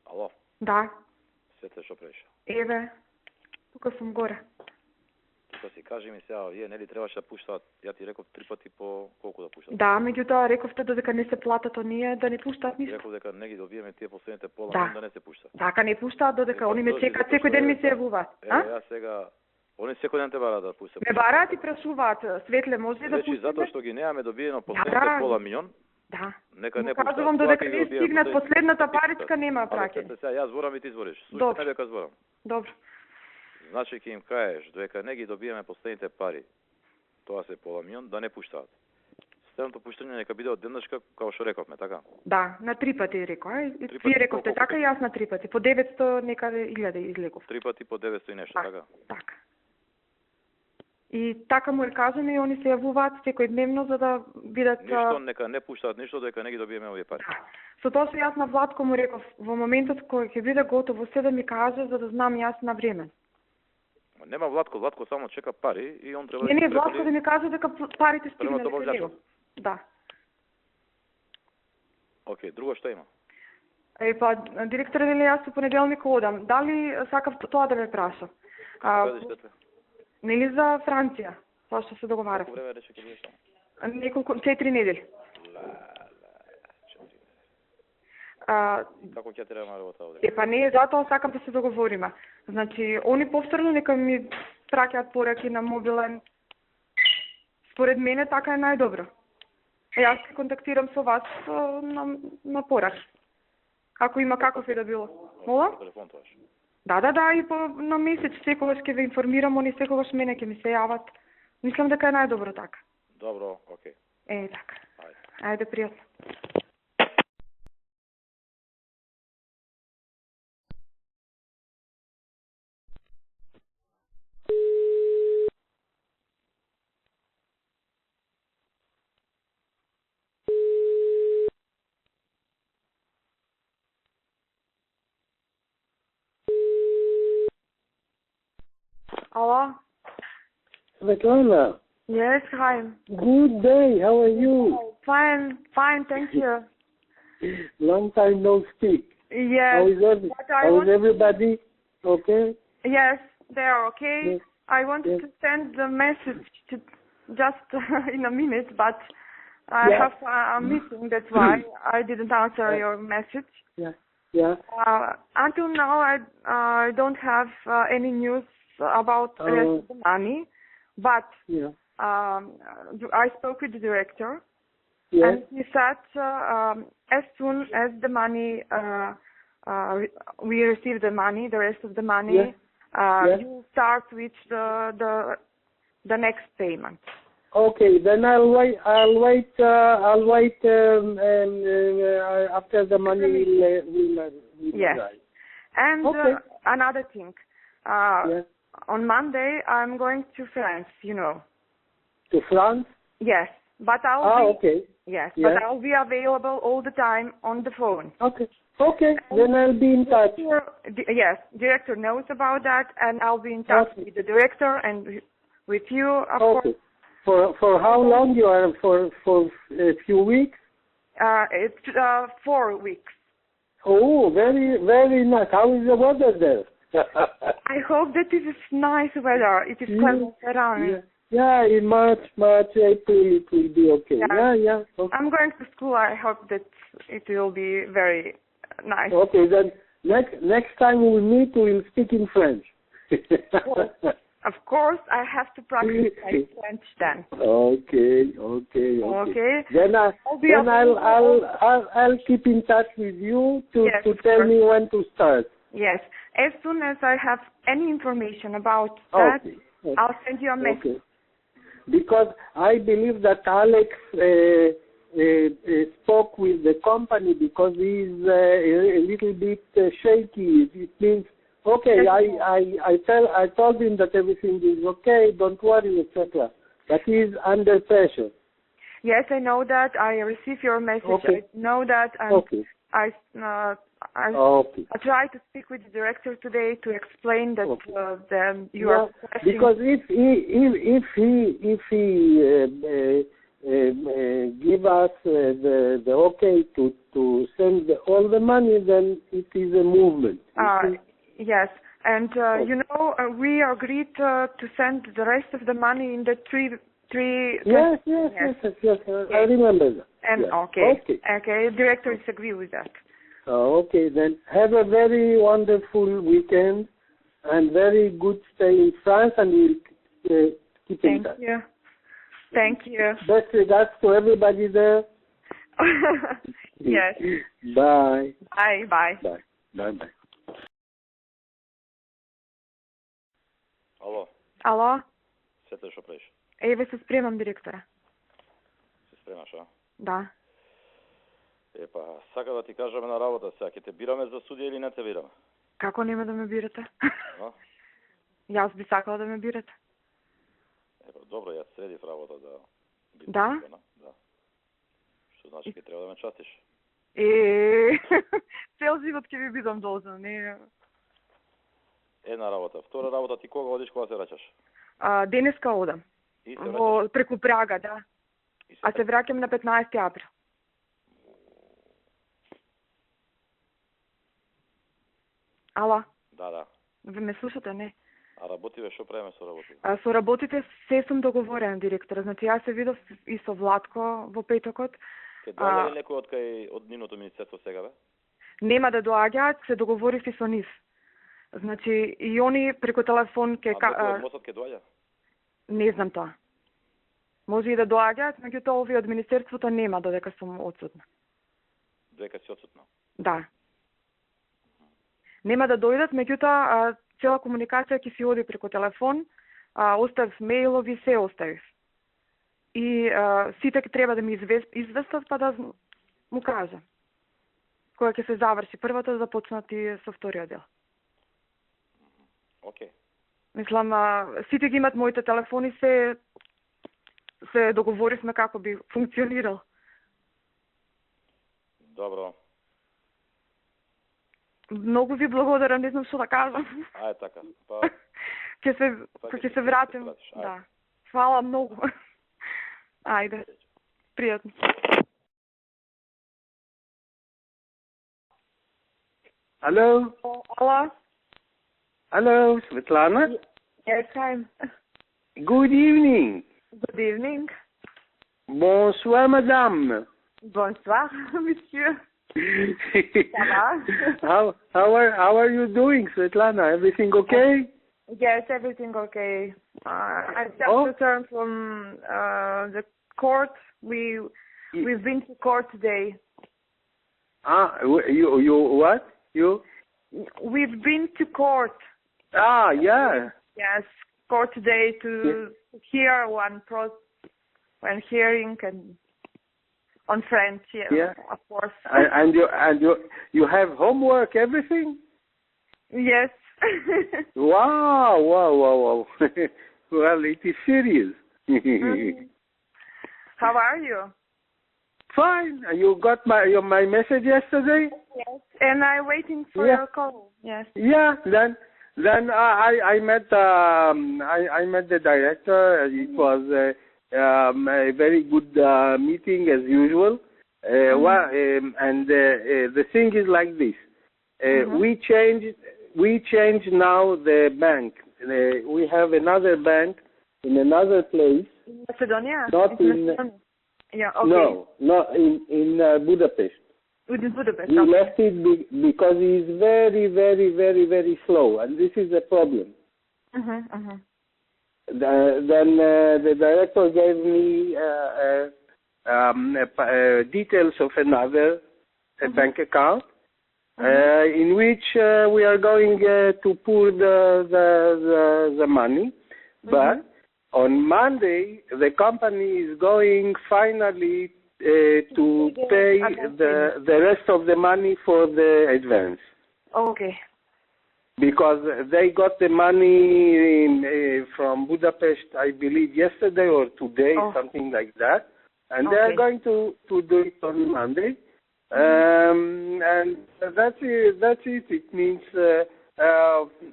Ало? Да. Свете, што правиш? Еве, тука сум горе. Тука си кажи ми сега, вие нели требаше да пуштаат, ја ти реков 3 пати по колку да пуштаат? Да, меѓутоа рековте додека не се платат оние да не пуштаат Ти ништо. реков дека не ги добиеме тие последните пола Да. да не се пушта. Така не пуштаат додека они ме Дожди, чекаат затоа секој што ден ми е, се јавуваат. Ја сега, они секој ден те бараат да пуштат. Ме бараат и прашуваат, Светле, може ли да Речи, пуштиме? затоа што ги немаме добиено последните Да. пола милион, Да. нека Му не пуштаат. кажувам Кога додека ќе ги не добиеме стигнат последните- последната паричка нема Але праќање. сега јас зборам и ти збориш. Добро. Слушај дека зборам. Добро. Значи ќе им кажеш дека не ги добиеме последните пари, тоа се пола милион, да не пуштаат. Следното пуштање нека биде од денешка, како што рековме, така? Да, на 3 пати рекол, Три Ти пати рековте колку така и јас на 3 пати. По 900 некаде 1000 излегов. 3 пати по 900 и нешто, така? Така. И така му е кажано и они се јавуваат секој дневно за да видат... Ништо, нека не пуштаат ништо, дека не ги добиеме овие пари. Да. Со тоа што јас на Владко му реков, во моментот кој ќе биде готово се да ми каже за да знам јас на време. Нема Владко, Владко само чека пари и он треба Не, ги Владко да ми каже дека парите Према стигнале кај добавлячот. него. Да. Океј, друго што има? Па, директор, нели јас во понеделник одам. Дали сакав тоа да ме праша? Кажи Светле. Нели за Франција, тоа што се договарав. Колку време рече ќе бидеш таму? Неколку 4 недели. Како ќе треба на работа овде? Па не, затоа сакам да се договориме. Значи, они повторно нека ми праќаат пораки на мобилен. Според мене така е најдобро. Јас се контактирам со вас на пораки. Ако има каков и да било. Мола? По телефон тоа. Да, и на месец секогаш ќе ве информирам, они секогаш мене ќе ми се јават. Мислам дека е најдобро така. Добро, океј. Така. Ајде. Ајде, пријатно. Hello? Svetlana, Yes, hi. good day. How are you? Fine, thank you. Long time no speak. Yes. How is everybody? Okay? Yes, they are okay. Yes. I wanted Yes. to send the message to just in a minute, but I Yeah. have a meeting. That's why I didn't answer your message. Yeah. Until now, I don't have any news about the rest of the money, but Yeah. I spoke with the director, Yes. and he said as soon as the money we receive the money, the rest of the money, Yes. Yes. you start with the next payment. Okay, then I'll wait. After the money will Yes. arrive. And Okay. another thing, Yeah. on Monday I'm going to France. You know. To France? Yes, but I'll be Okay. yes, Yeah. but I'll be available all the time on the phone. Okay. Then I'll be in touch. Yes, director knows about that, and I'll be in touch Okay. with the director and with you, of Okay. course. For how long you are? For a few weeks? It's 4 weeks. Oh, very, very nice. How is the weather there? I hope that it is nice weather. It is pleasant around. Yeah, in March, April, it will be okay. Yeah. Yeah. Okay. I'm going to school. I hope that it will be very nice. Okay, then next time we meet, we will speak in French. Of course, I have to practice my French then. Okay. Okay. Then I'll keep in touch with you to Yes, of tell course. me when to start. Yes. As soon as I have any information about that, Okay. I'll send you a message. Okay. Because I believe that Alex spoke with the company because he's a little bit shaky. It means, okay, I told him that everything is okay, don't worry, etc. But he's under pressure. Yes, I know that. I received your message. Okay. I know that, and Okay. I Okay. tried to speak with the director today to explain that you Yeah, are requesting. because if he give us the okay to send all the money, then it is a movement. Yes, and we agreed to send the rest of the money in the three. Yes. I remember that. And yes. Okay. Directors agree with that. Okay, then have a very wonderful weekend and very good stay in France, and we'll keep in touch. Thank you. Best regards to everybody there. Yes. Bye. Bye. Ало? Сете што правиш? Еве се спремам, директора. Се спремаш, а? Да. Сака да ти кажаме на работа сега, ќе те бираме за судија или не те бираме? Како нема да ме бирате? А? Јас би сакала да ме бирате. Добро, јас средив работа да... Да? Да. Што значи ќе треба да ме частиш? Цел живот ќе ви бидам должна, не... Една работа. Втора работа, ти кога одиш, кога се враќаш? Денеска одам. И се враќаш? Преку Прага, да. А се враќам на 15 април. Ало? Да. Ве ме слушате, не? А работиве, што правиме со работите? Со работите се сум договорена, директора. Значи, јас се видов и со Владко во петокот. Ке доаѓа ли некој од нивното министерство сега, бе? Нема да доаѓаат, се договорив и со нив. Значи, и они преку телефон ке... А некој од МОСот ке доаѓа? Не знам тоа. Може и да доаѓаат, меѓутоа овие од министерството нема, додека сум отсутна. Додека си отсутна? Да. Нема да дојдат, меѓутоа цела комуникација ќе си оди преку телефон, оставив мејлови, се оставив. И сите треба да ми известат, па да му кажа. Кога ќе се заврши првото, да започнат и со вториот дел. Океј. Мислам, сите ги имат моите телефони, се договоривме како би функционирал. Добро. Многу ви благодарам, не знам што да кажам. Ајде така. Ќе се вратим. Да. Фала многу. Ајде. Пријатно. Hello? Hello? Hello, Svetlana? Yes, I'm. Good evening. Good evening. Bonsoir, madame. Bonsoir, monsieur. Ça va? How are you doing, Svetlana? Everything okay? Yes, everything okay. I just returned from the court. We've been to court today. You what? You? We've been to court. Yeah. Yes, court today to hear one hearing and on French. Yeah, of course. And you have homework, everything? Yes. Wow. Well, it is serious. How are you? Fine. You got my message yesterday? Yes. And I'm waiting for your call. Yes. Yeah. Then I met the director. It was a very good meeting as usual. And the thing is like this. We changed now the bank. We have another bank in another place. In Macedonia? Not in Macedonia. Yeah, okay. No, not in Budapest. In Budapest. We left it because he is very, very, very, very slow, and this is a problem. Then the director gave me details of another bank account in which we are going to pour the money, but on Monday the company is going finally to pay the rest of the money for the advance. Okay. Because they got the money from Budapest, I believe, yesterday or today, something like that. And they are going to do it on Monday. And that's it. It means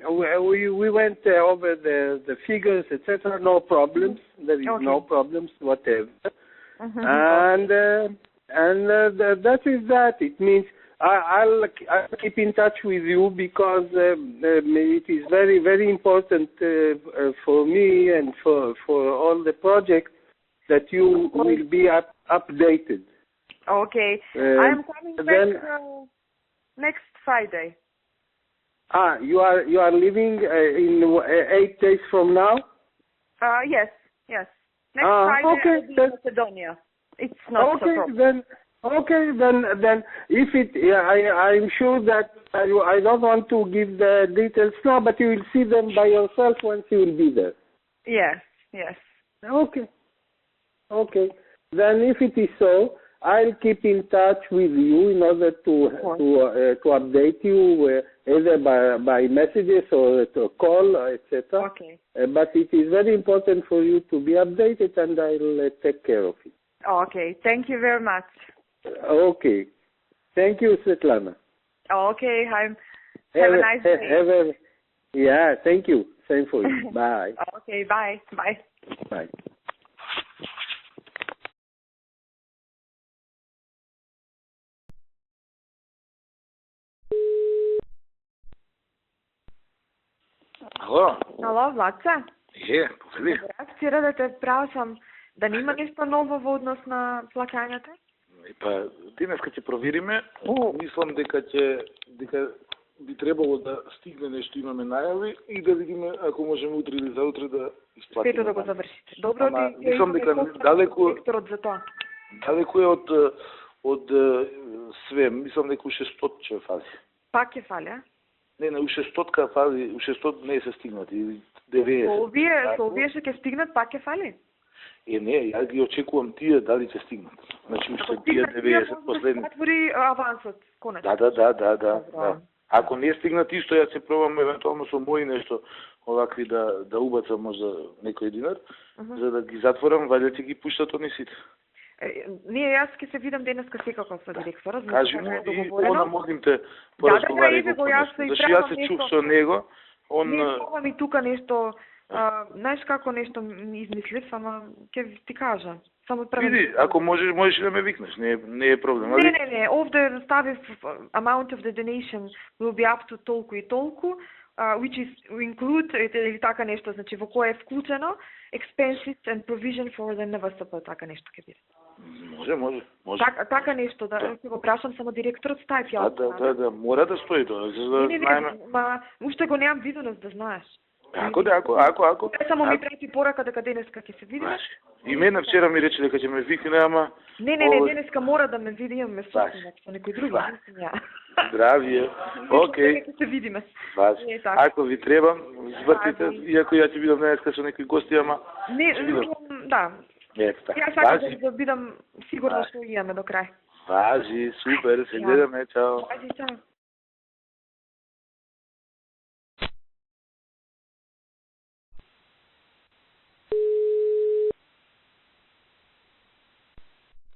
we went over the figures, etc. No problems. There is no problems, whatever. and that is that. It means I'll keep in touch with you because it is very, very important for me and for all the projects that you will be updated. Okay. I'm coming back next Friday. You are leaving in 8 days from now? Yes. Next Friday okay. I'll be in Macedonia. It's not so problem. Then if I'm sure that I don't want to give the details now, but you will see them by yourself once you will be there. Yes. Okay. Then if it is so, I'll keep in touch with you in order to update you either by messages or to call, etc. Okay. But it is very important for you to be updated, and I'll take care of it. Okay. Thank you very much. Okay. Thank you, Svetlana. Okay, have a nice day. Yeah, thank you. Same for you. Bye. Okay, bye. Bye. Ало, Владче? Повели. Вчера да те прашам, да нема нешто ново во однос на плаќањата? Па, денеска ќе провериме. Мислам дека би требало да стигне нешто, имаме најави и да видиме ако можеме утре или заутре да исплатиме. Спето да го завршите. Добро, мислам дека далеку за тоа. Далеку е од све. Мислам дека уште 100 ќе фази. Пак ќе фали, а? Не, уште 100 фази, уште 100 не се стигнати, 90. Со овие што ќе стигнат, пак ќе фали? Не, ја ги очекувам тие дали ќе стигнат. Значи уште тие 90 последни. Отвори авансот, конец. Да. Ако не стигнат исто, ја се пробам евентуално со мои нешто овакви да убацам можда некој динар, за да ги затворам, вајде ќе ги пуштат они сите. Јас ќе се видам денеска секако со директорот. Кажи му и она можем те поразговарајме. Зашто јас се чув со него, Не, ми тука нешто, знаеш како нешто ми измислив, ама ќе ти кажа. Само види, ако можеш да ме викнеш, не е проблем. Не, овде ставив amount of the donation will be up to толку и толку, which is include, или така нешто, значи во кое е вклучено, expenses and provision for the NVSP, така нешто ќе биде. Може. Така нешто, да ќе го прашам само директорот, стај ја. Да, мора да стои тоа, за да знаеме. Уште го немам видено, да знаеш. Ако. Само ми прати порака дека денеска ќе се видиме. И мене вчера ми рече дека ќе ме викне, ама... Не, денеска мора да ме види, имаме состанок со некој друг. Здравје. Окей. Ќе се видиме. Ако ви треба, звртите, иако ја ќе бидам денеска со некои гости, ама... Да. Јас сакам да бидам сигурна што имаме до крај. Важи, супер, се гледаме, чао. Важи, чао.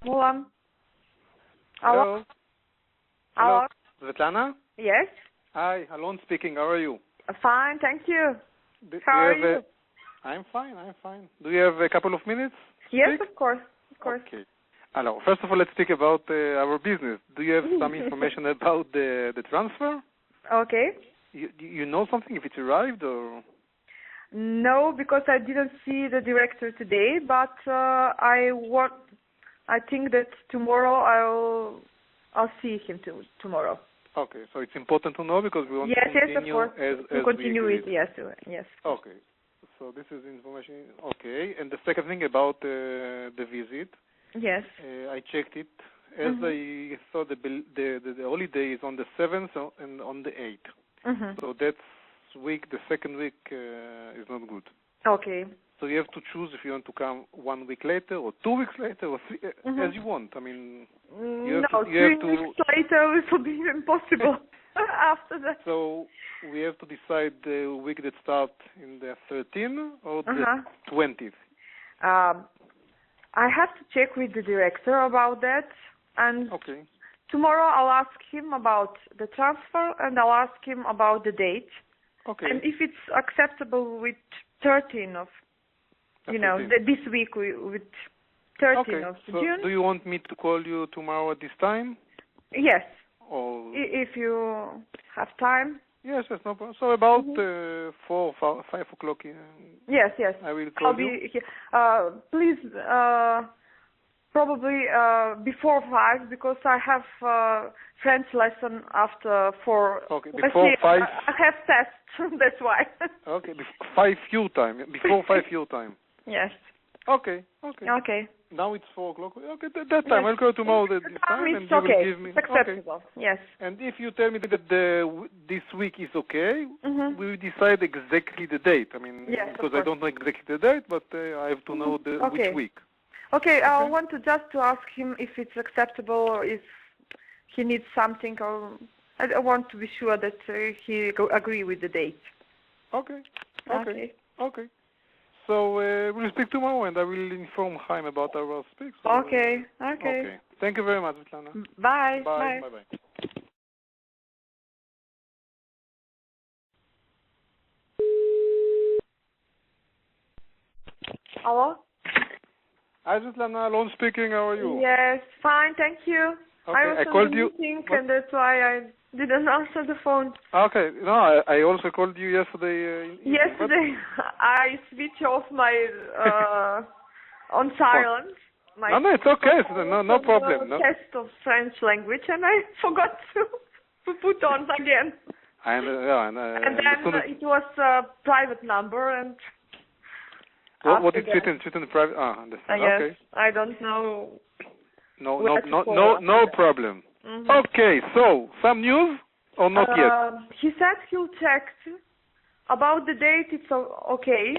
Молам. Hello. Svetlana? Yes. Hi, Alon speaking. How are you? Fine, thank you. How are you? I'm fine. Do you have a couple of minutes? Yes, of course. Okay. Alors, first of all, let's speak about our business. Do you have some information about the transfer? Okay. You know something, if it's arrived or? No, because I didn't see the director today, but I think that tomorrow I'll see him tomorrow. Okay, so it's important to know because we want to continue as continue it. Yes. Okay, so this is information. Okay, and the second thing about the visit. Yes. I checked it. As I saw, the holiday is on the 7th and on the 8th. So that's the second week is not good. Okay. So you have to choose if you want to come 1 week later or 2 weeks later or as you want. I mean, you have 3 weeks later it will be impossible after that. So we have to decide the week that starts in the 13th or the 20th. I have to check with the director about that, and tomorrow I'll ask him about the transfer and I'll ask him about the date. Okay. And if it's acceptable with 13 of, this week with 13th Okay. of So June. do you want me to call you tomorrow at this time? Yes, Or if you have time. yes, no problem. So about Mm-hmm. 4 or 5 o'clock. Yes, yes. I will I'll call you. be here. Please, probably before 5 because I have French lesson after 4. Okay, Let's before see, 5. I have tests, that's why. Okay, 5 your time. Before 5 your time. Yes. Okay. Okay. Now it's 4 o'clock. Okay, that time. Yes. I'll go tomorrow at this time, and It's you okay. will give me. It's acceptable. Yes. And if you tell me that this week is okay, Mm-hmm. we will decide exactly the date. I mean, Yes, of because I course. don't know exactly the date, but I have to know Okay. which week. Okay, I want to just to ask him if it's acceptable or if he needs something, or I want to be sure that he agree with the date. Okay. Okay. So we'll speak tomorrow, and I will inform Chaim about our speak. So, Okay. Thank you very much, Svetlana. Bye. Bye. Hello? Hi, Svetlana. Alon speaking. How are you? Yes, fine, thank you. Okay, I was I on called the you. meeting, What? and that's why I didn't answer the phone. Okay. No, I also called you yesterday. Yesterday, I switched off my on silent. My No, it's okay. No problem. No. Test of French language, and I forgot to put on again. And And then as soon as, it was a private number, and what after did fit in private? Understand. yes, Okay. I don't know. No problem. Mm-hmm. Okay. So some news or not yet? He said he'll check about the date. It's okay.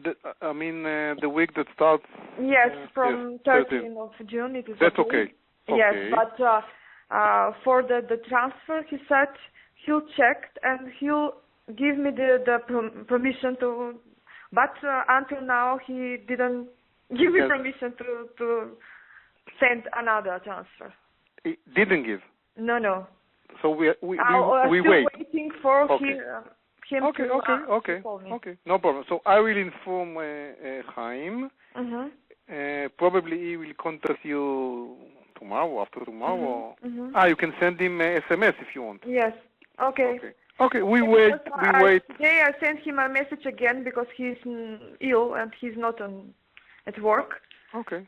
The week that starts. Yes, from 13th of June it is. That's okay. Yes, but for the transfer, he said he'll check and he'll give me the permission to. But until now, he didn't give me permission to send another transfer. He didn't give. No. So we still wait. Waiting for Okay. him Okay. to call me. Okay. No problem. So I will inform Chaim. Mm-hmm. Probably he will contact you tomorrow, after tomorrow. Mm-hmm. You can send him a SMS if you want. Yes. Okay. Okay. We wait. Today I sent him a message again because he's ill and he's not at work. Okay.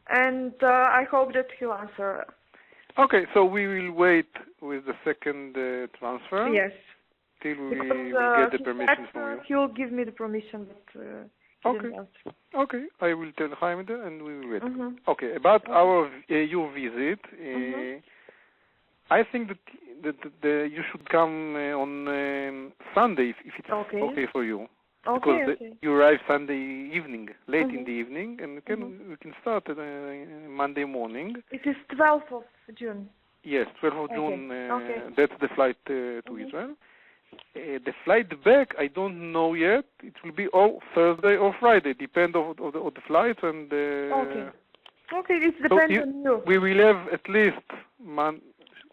And I hope that he'll answer. Okay. So we will wait with the second transfer. Yes. Till we Because, get the permission from you. He'll give me the permission, but he didn't answer. Okay. I will tell Chaim that and we will wait. Mm-hmm. Okay. About your visit, I think that you should come on Sunday if it's okay for you. Okay. Because you arrive Sunday evening, late in the evening, and we can start Monday morning. It is 12th of June. Yes, 12th of June. That's the flight to Israel. The flight back, I don't know yet. It will be Thursday or Friday, depend on the flights and. Okay, it depends on you. We will have at least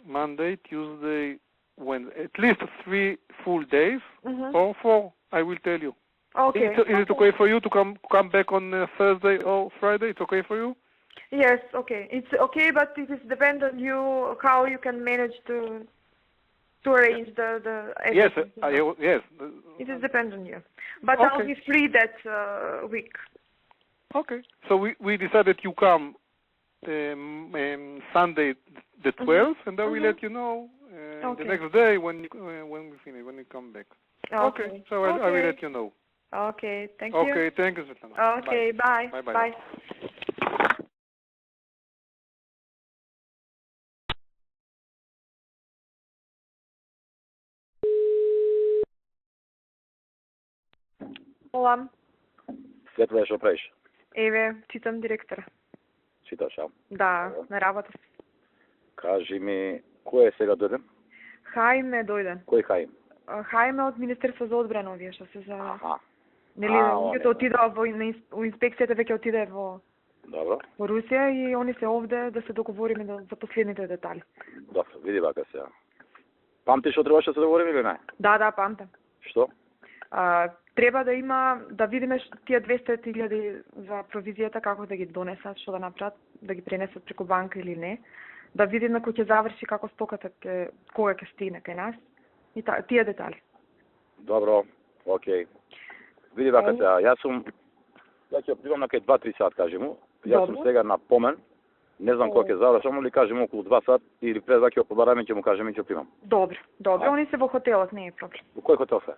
Monday, Tuesday, Wednesday, at least 3 full days or 4. I will tell you. Okay. Is it okay for you to come back on Thursday or Friday? It's okay for you? Yes, okay. It's okay, but it is depend on you how you can manage to arrange the yes, everything. yes. It is depend on you. But I'll be free that week. Okay. So we decided you come Sunday the 12th, and I will let you know the next day when we finish, when we come back. Okay. So I will let you know. Okay. Thank you. Okay. Thank you, Svetlana. Okay. Bye. Bye. Hola. Светле, що правиш? Еве, читам директора. Читаш, а? Да, на работа. Кажи ми, кој е сега дојден? Хаим е дојден. Кој Хаим? Хаим е од Министерство за одбрана, овие што се за... Аха. Нели, луѓето отидоа во инспекцијата, веќе отиде во Русија и они се овде да се договориме за последните детали. Добро, види вака сега. Памтиш што требаше да се договориме или не? Да, памтам. Што? Треба да има, да видиме тие 200.000 за провизијата како да ги донесат, што да направат, да ги пренесат преку банка или не. Да видиме кој ќе заврши, како стоката кога ќе стигне кај нас и тие детали. Добро, окей. Види вака сега, јас ќе примам на кај 2-3 сат, кажемо. Јас сум сега на помен. Не знам кога ќе завршам, или кажем околу 2 сат или пред да ќе побараме, ќе му кажеме ќе примам. Добро, они се во хотелот, не е проблем. Во кој хотел се?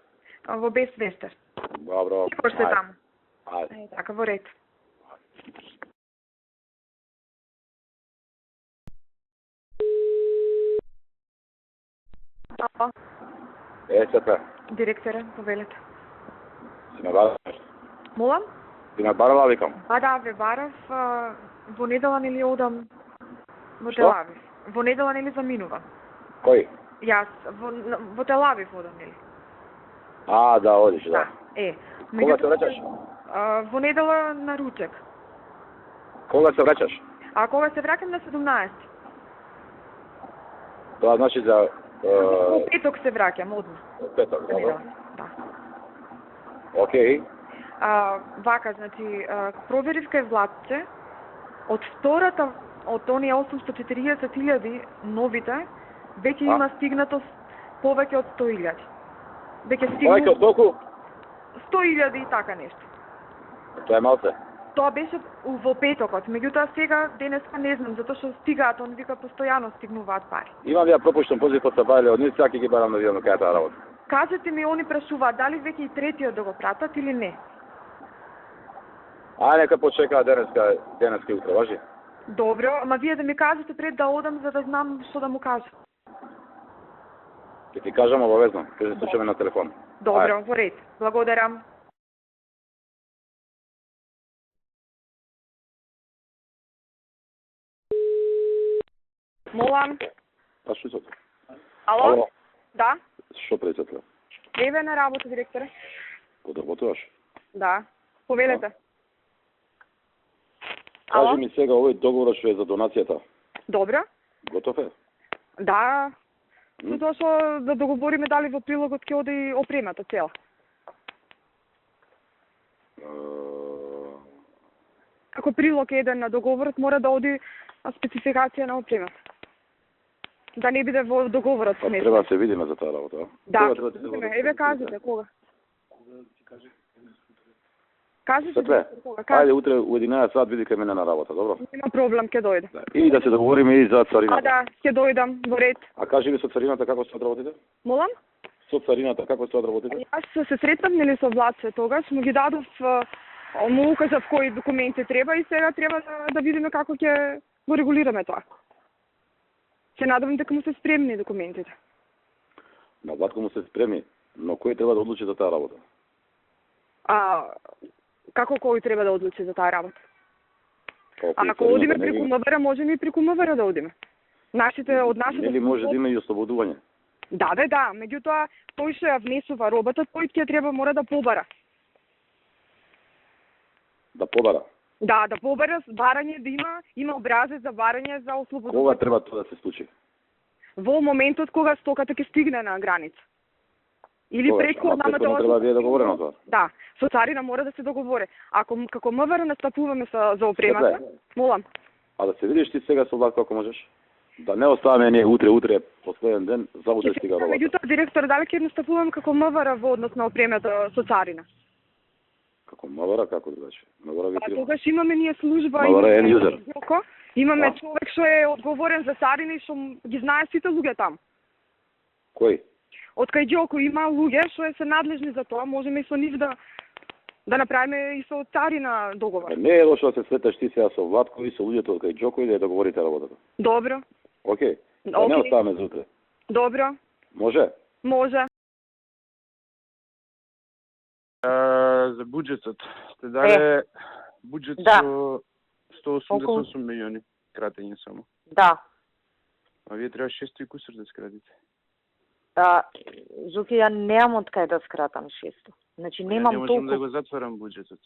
Во Best Western. Добро. Кој сте таму? Ајде. Така, во ред. Ало. Сепе. Директоре, повелете. Си ме барав? Молам? Си ме барала, викам. Да, ве барав. Во недела нели одам во Телавив. Во недела нели заминувам. Кој? Јас во Телавив одам нели. Да, одиш, да. Кога се враќаш? Во недела на ручек. Кога се враќаш? Кога се враќам на 17. Тоа значи за Во петок се враќам одма. Петок, добро. Да. Окей. Вака, значи, проверив кај Владче, од втората, од оние 840.000 новите, веќе има стигнато повеќе од 100.000. Веќе стигнато... Повеќе од толку? 100.000 и така нешто. Тоа е малце. Тоа беше во петокот, меѓутоа сега денеска не знам, затоа што стигаат, он вика постојано стигнуваат пари. Имам ја пропуштен позив од Сабајле, од нив ќе ги барам да видам кај таа работа. Кажете ми, они прашуваат дали веќе и третиот да го пратат или не? Нека почекаат денеска и утре, важи? Добро, ама вие да ми кажете пред да одам за да знам што да му кажам. Ќе ти кажам обавезно, ќе се слушаме на телефон. Добро, во ред. Благодарам. Молам. Што се? Ало? Да? Што пресетла? Еве на работа, директоре. Подработуваш? Да. Повелете. Кажи ми сега овој договор што е за донацијата. Добро. Готов е? Да. Затоа што да договориме дали во прилогот ќе оди опремата цела. Како прилог еден на договорот мора да оди спецификација на опремата. Да не биде во договорот смешно. Треба да се видиме за таа работа. Да. Еве кажете кога. Кажете кога. Ајде утре у 11 сат види кај мене на работа, добро? Нема проблем, ќе дојде. И да се договориме и за царината. Да, ќе дојдам во ред. Кажи ми со царината како се одработите? Молам? Со царината како се одработите? Јас се сретнав нели со Владче тогаш, му ги дадов, му укажав кои документи треба и сега треба да видиме како ќе го регулираме тоа. Се надевам дека му се спремни документите. На Владко му се спремни, но кој треба да одлучи за таа работа? Како кој треба да одлучи за таа работа? Ако одиме нели... преку МВР, можеме и преку МВР да одиме. Од нашите... Нели може да има и ослободување? Да, меѓутоа, тој што ја внесува робата, тој ќе треба мора да побара. Да побара? Да побара, барање да има образец за барање за ослободување. Кога треба тоа да се случи? Во моментот кога стоката ќе стигне на граница. Или предходно треба да е договорено тоа. Да, со царина мора да се договори. Ако како МВР настапуваме за опремата, молам. Да се видиш ти сега со Владко ако можеш. Да не оставаме ние утре последен ден, за утре стига робата. Меѓутоа, директор, дали ќе настапувам како МВР во однос на опремата со царина? Како МВР, како да значи? МВР ви треба. Тогаш имаме ние служба, имаме човек што е одговорен за царина и што ги знае сите луѓе там. Кој? Од кај Ѓоко има луѓе што се надлежни за тоа, можеме и со нив да направиме и со царина договор. Не е лошо да се среташ ти сега со Владко и со луѓето од кај Ѓоко и да ја договорите работата. Добро. Океј. Да не оставаме за утре. Добро. Може? Може. За буџетот. Сте дале буџет со 188 милиони кратење само. Да. А вие треба 600 и кусур да скратите. Зуки, ја немам од кај да скратам 600. Значи немам толку. Не можам да го затворам буџетот.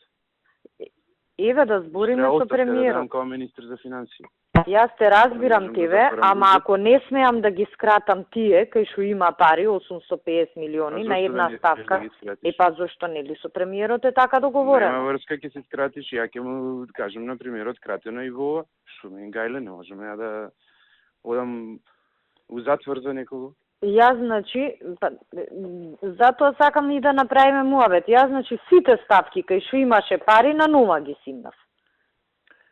Еве да збориме со премиерот. Како министер за финансии. Јас те разбирам Можам да тебе, затворам ама буџет. ако не смеам да ги скратам тие, кај што има пари, 850 милиони на една не ставка, да ги скратиш? па зошто нели со премиерот е така договорено? Нема врска ќе се скратиш, ја ќе му кажам на премиерот кратено и во ова. Што ме гајле, не можам ја да одам у затвор за некого. Јас, значи, затоа сакам и да направиме муабет. Јас, значи, сите ставки кај што имаше пари, на нула ги симнав.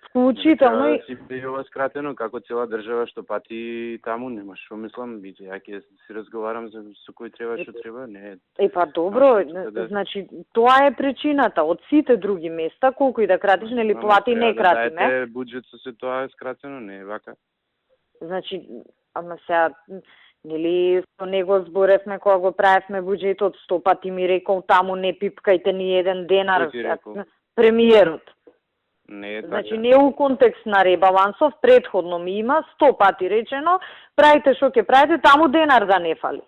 Вклучително Треба и... да си биде ова скратено, како цела држава што пати таму, нема што мислам, биде, ја ќе си разговарам со кој треба, што треба, не е. Па добро, Да. значи, тоа е причината. Од сите други места, колку и да кратиш, нели плати не кратиме. Да даете буџет со се тоа е скратено, не е вака. Значи, ама сега, нели, со него зборевме кога го правевме буџетот, 100 пати ми рекол таму не пипкајте ни еден денар. Кој ти рекол? Премиерот. Не е така. Значи, не у контекст на ребалансов, предходно ми има 100 пати речено, правите што ќе правите, таму денар да не фали.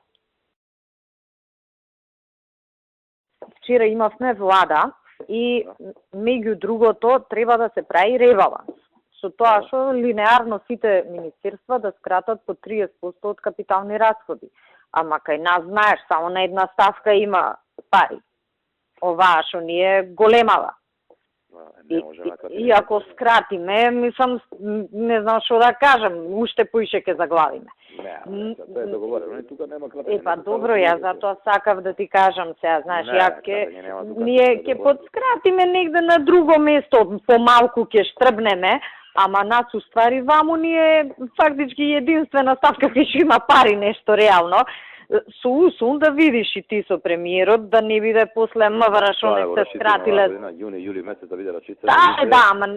Вчера имавме влада и меѓу другото треба да се прави ребаланс. Со тоа што линеарно сите министерства да скратат по 30% од капитални расходи. Ама кај нас, знаеш, само на една ставка има пари. Оваа што ни е големава. И ако скратиме, мислам, не знам што да кажам, уште поише ќе заглавиме. Не, тоа е договорено, и тука нема кратење. Па добро, јас затоа сакав да ти кажам сега, знаеш, ја ние ќе подскратиме негде на друго место, помалку ќе штрбнеме, ама нас уствари ваму ни е фактички единствена ставка кај што има пари нешто реално. Со усун да видиш и ти со премиерот, да не биде после МВР што не се скратиле. Јуни, јули месец да биде рачица. Да, ама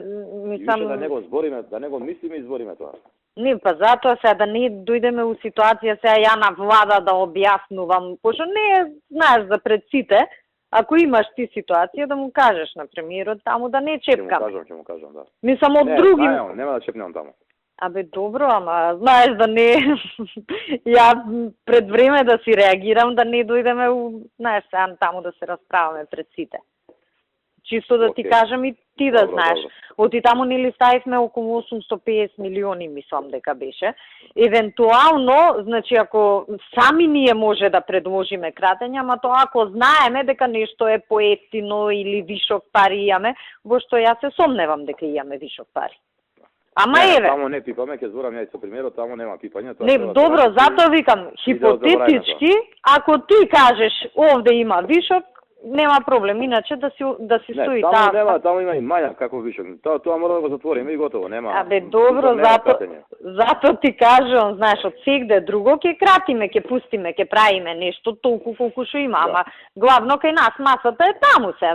мислам... Да не го збориме, да не го мислиме и збориме тоа. Не, па затоа сега да не дојдеме у ситуација сега ја на влада да објаснувам, пошто не е, знаеш, за пред сите, ако имаш ти ситуација да му кажеш на премиерот таму да не чепкам. Ќе му кажам, да. Мислам од други... Нема да чепнем таму. Абе, добро, ама знаеш да не... Ја пред време да си реагирам, да не дојдеме у... Знаеш, сега таму да се расправаме пред сите. Чисто да ти кажам и ти да знаеш. Оти таму нели ставивме околу 850 милиони, мислам дека беше. Евентуално, значи ако сами ние може да предложиме кратење, ама тоа ако знаеме дека нешто е поевтино или вишок пари имаме, во што јас се сомневам дека имаме вишок пари. Ама еве. Таму не пипаме, ќе зборам ја и со премиерот, таму нема пипање. Не, добро, затоа викам, хипотетички, ако ти кажеш овде има вишок, нема проблем, иначе да си стои таа. Таму нема, таму има и мања како вишок. Тоа мора да го затвориме и готово, нема. Абе, добро, зато ти кажам, знаеш, од сегде друго ќе кратиме, ќе пустиме, ќе правиме нешто толку колку што има, ама главно кај нас масата е таму сега.